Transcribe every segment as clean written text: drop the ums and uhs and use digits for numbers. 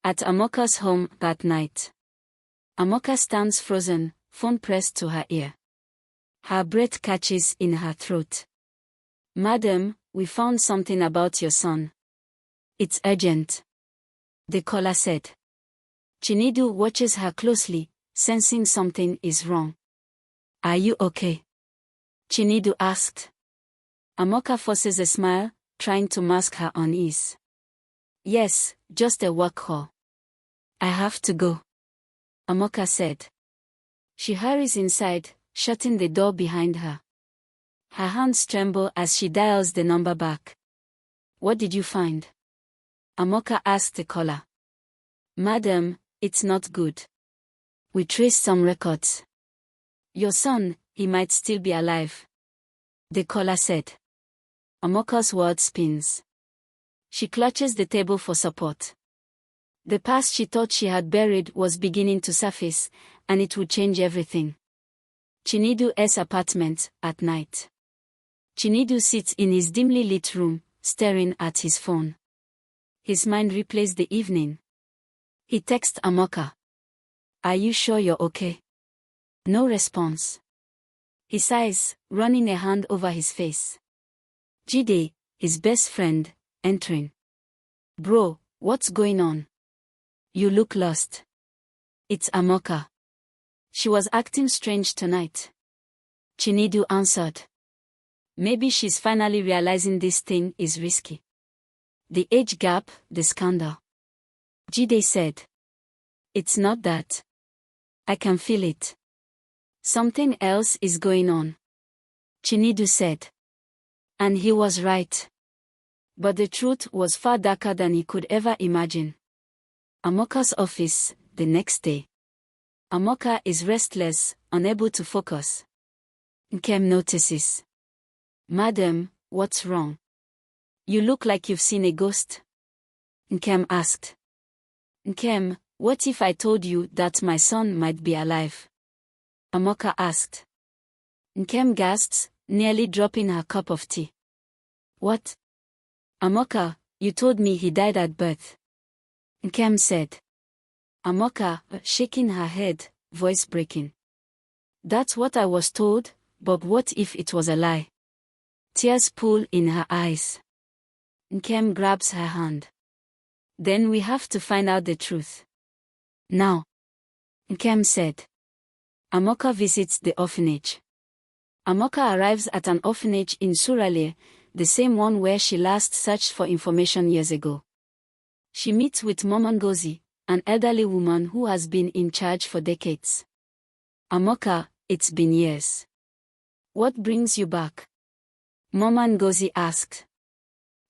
At Amaka's home that night. Amaka stands frozen, phone pressed to her ear. Her breath catches in her throat. "Madam, we found something about your son. It's urgent," the caller said. Chinedu watches her closely, sensing something is wrong. "Are you okay?" Chinedu asked. Amaka forces a smile, trying to mask her unease. "Yes, just a work call. I have to go," Amaka said. She hurries inside, shutting the door behind her. Her hands tremble as she dials the number back. "What did you find?" Amaka asked the caller. "Madam, it's not good. We traced some records. Your son, he might still be alive," the caller said. Amaka's word spins. She clutches the table for support. The past she thought she had buried was beginning to surface, and it would change everything. Chinedu's apartment, at night. Chinedu sits in his dimly lit room, staring at his phone. His mind replays the evening. He texts Amaka. "Are you sure you're okay?" No response. He sighs, running a hand over his face. Jide, his best friend, entering. "Bro, what's going on? You look lost." "It's Amaka. She was acting strange tonight," Chinedu answered. "Maybe she's finally realizing this thing is risky. The age gap, the scandal." Jide said. "It's not that. I can feel it. Something else is going on," Chinedu said. And he was right. But the truth was far darker than he could ever imagine. Amaka's office, the next day. Amaka is restless, unable to focus. Nkem notices. "Madam, what's wrong? You look like you've seen a ghost." Nkem asked. "Nkem, what if I told you that my son might be alive?" Amaka asked. Nkem gasped, nearly dropping her cup of tea. "What?" "Amaka, you told me he died at birth," Nkem said. Amaka, shaking her head, voice breaking. "That's what I was told, but what if it was a lie?" Tears pool in her eyes. Nkem grabs her hand. "Then we have to find out the truth. Now," Nkem said. Amaka visits the orphanage. Amaka arrives at an orphanage in Suraleh, the same one where she last searched for information years ago. She meets with Mama Ngozi, an elderly woman who has been in charge for decades. "Amaka, it's been years. What brings you back?" Mama Ngozi asked.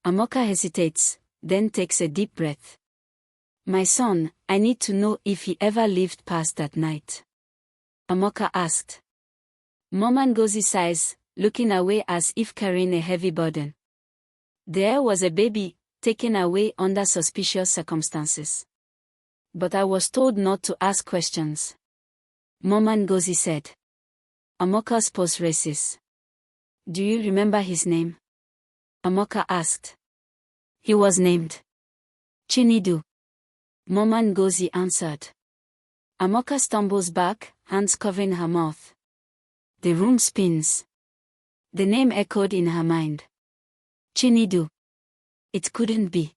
Amaka hesitates, then takes a deep breath. "My son, I need to know if he ever lived past that night," Amaka asked. Mama Ngozi sighs, looking away as if carrying a heavy burden. "There was a baby, taken away under suspicious circumstances. But I was told not to ask questions," Mama Ngozi said. Amaka's pulse races. "Do you remember his name?" Amaka asked. "He was named Chinedu," Mama Ngozi answered. Amaka stumbles back, hands covering her mouth. The room spins. The name echoed in her mind. Chinedu. It couldn't be.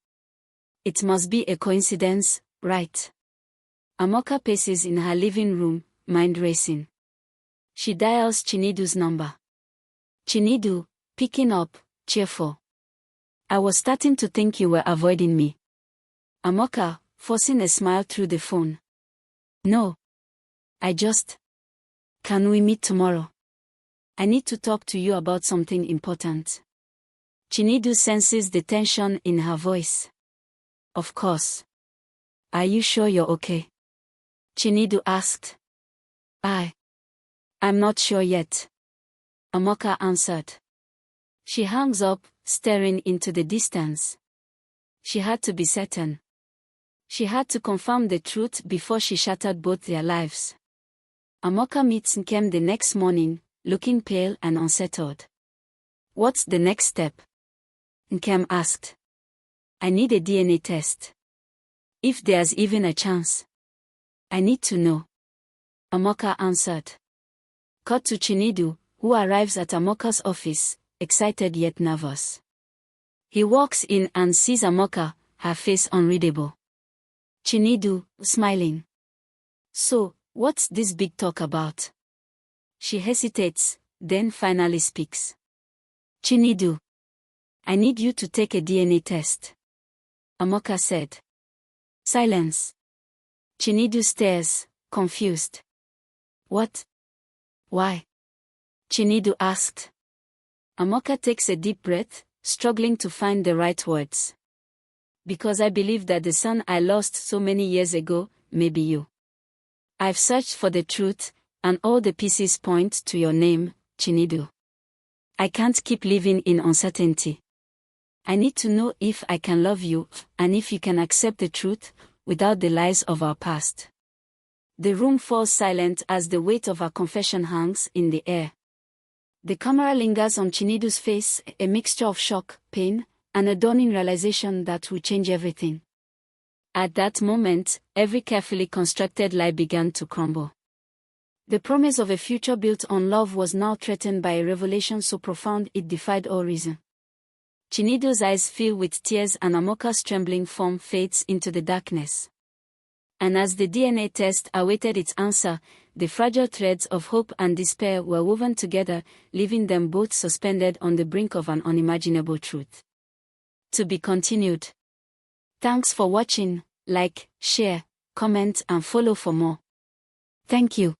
It must be a coincidence, right? Amaka paces in her living room, mind racing. She dials Chinedu's number. Chinedu, picking up, cheerful. "I was starting to think you were avoiding me." Amaka, forcing a smile through the phone. "No. Can we meet tomorrow? I need to talk to you about something important." Chinedu senses the tension in her voice. "Of course. Are you sure you're okay?" Chinedu asked. I'm not sure yet," Amaka answered. She hangs up, staring into the distance. She had to be certain. She had to confirm the truth before she shattered both their lives. Amaka meets Nkem the next morning, looking pale and unsettled. "What's the next step?" Nkem asked. "I need a DNA test." If there's even a chance. I need to know. Amaka answered. Cut to Chinedu, who arrives at Amaka's office, excited yet nervous. He walks in and sees Amaka, her face unreadable. Chinedu, smiling. So, what's this big talk about? She hesitates, then finally speaks. Chinedu, I need you to take a DNA test. Amaka said. Silence. Chinedu stares, confused. What? Why? Chinedu asked. Amaka takes a deep breath, struggling to find the right words. Because I believe that the son I lost so many years ago may be you. I've searched for the truth, and all the pieces point to your name, Chinedu. I can't keep living in uncertainty. I need to know if I can love you, and if you can accept the truth, without the lies of our past. The room falls silent as the weight of her confession hangs in the air. The camera lingers on Chinedu's face, a mixture of shock, pain, and a dawning realization that will change everything. At that moment, every carefully constructed lie began to crumble. The promise of a future built on love was now threatened by a revelation so profound it defied all reason. Chinedu's eyes fill with tears and Amaka's trembling form fades into the darkness. And as the DNA test awaited its answer, the fragile threads of hope and despair were woven together, leaving them both suspended on the brink of an unimaginable truth. To be continued. Thanks for watching. Like, share, comment and follow for more. Thank you.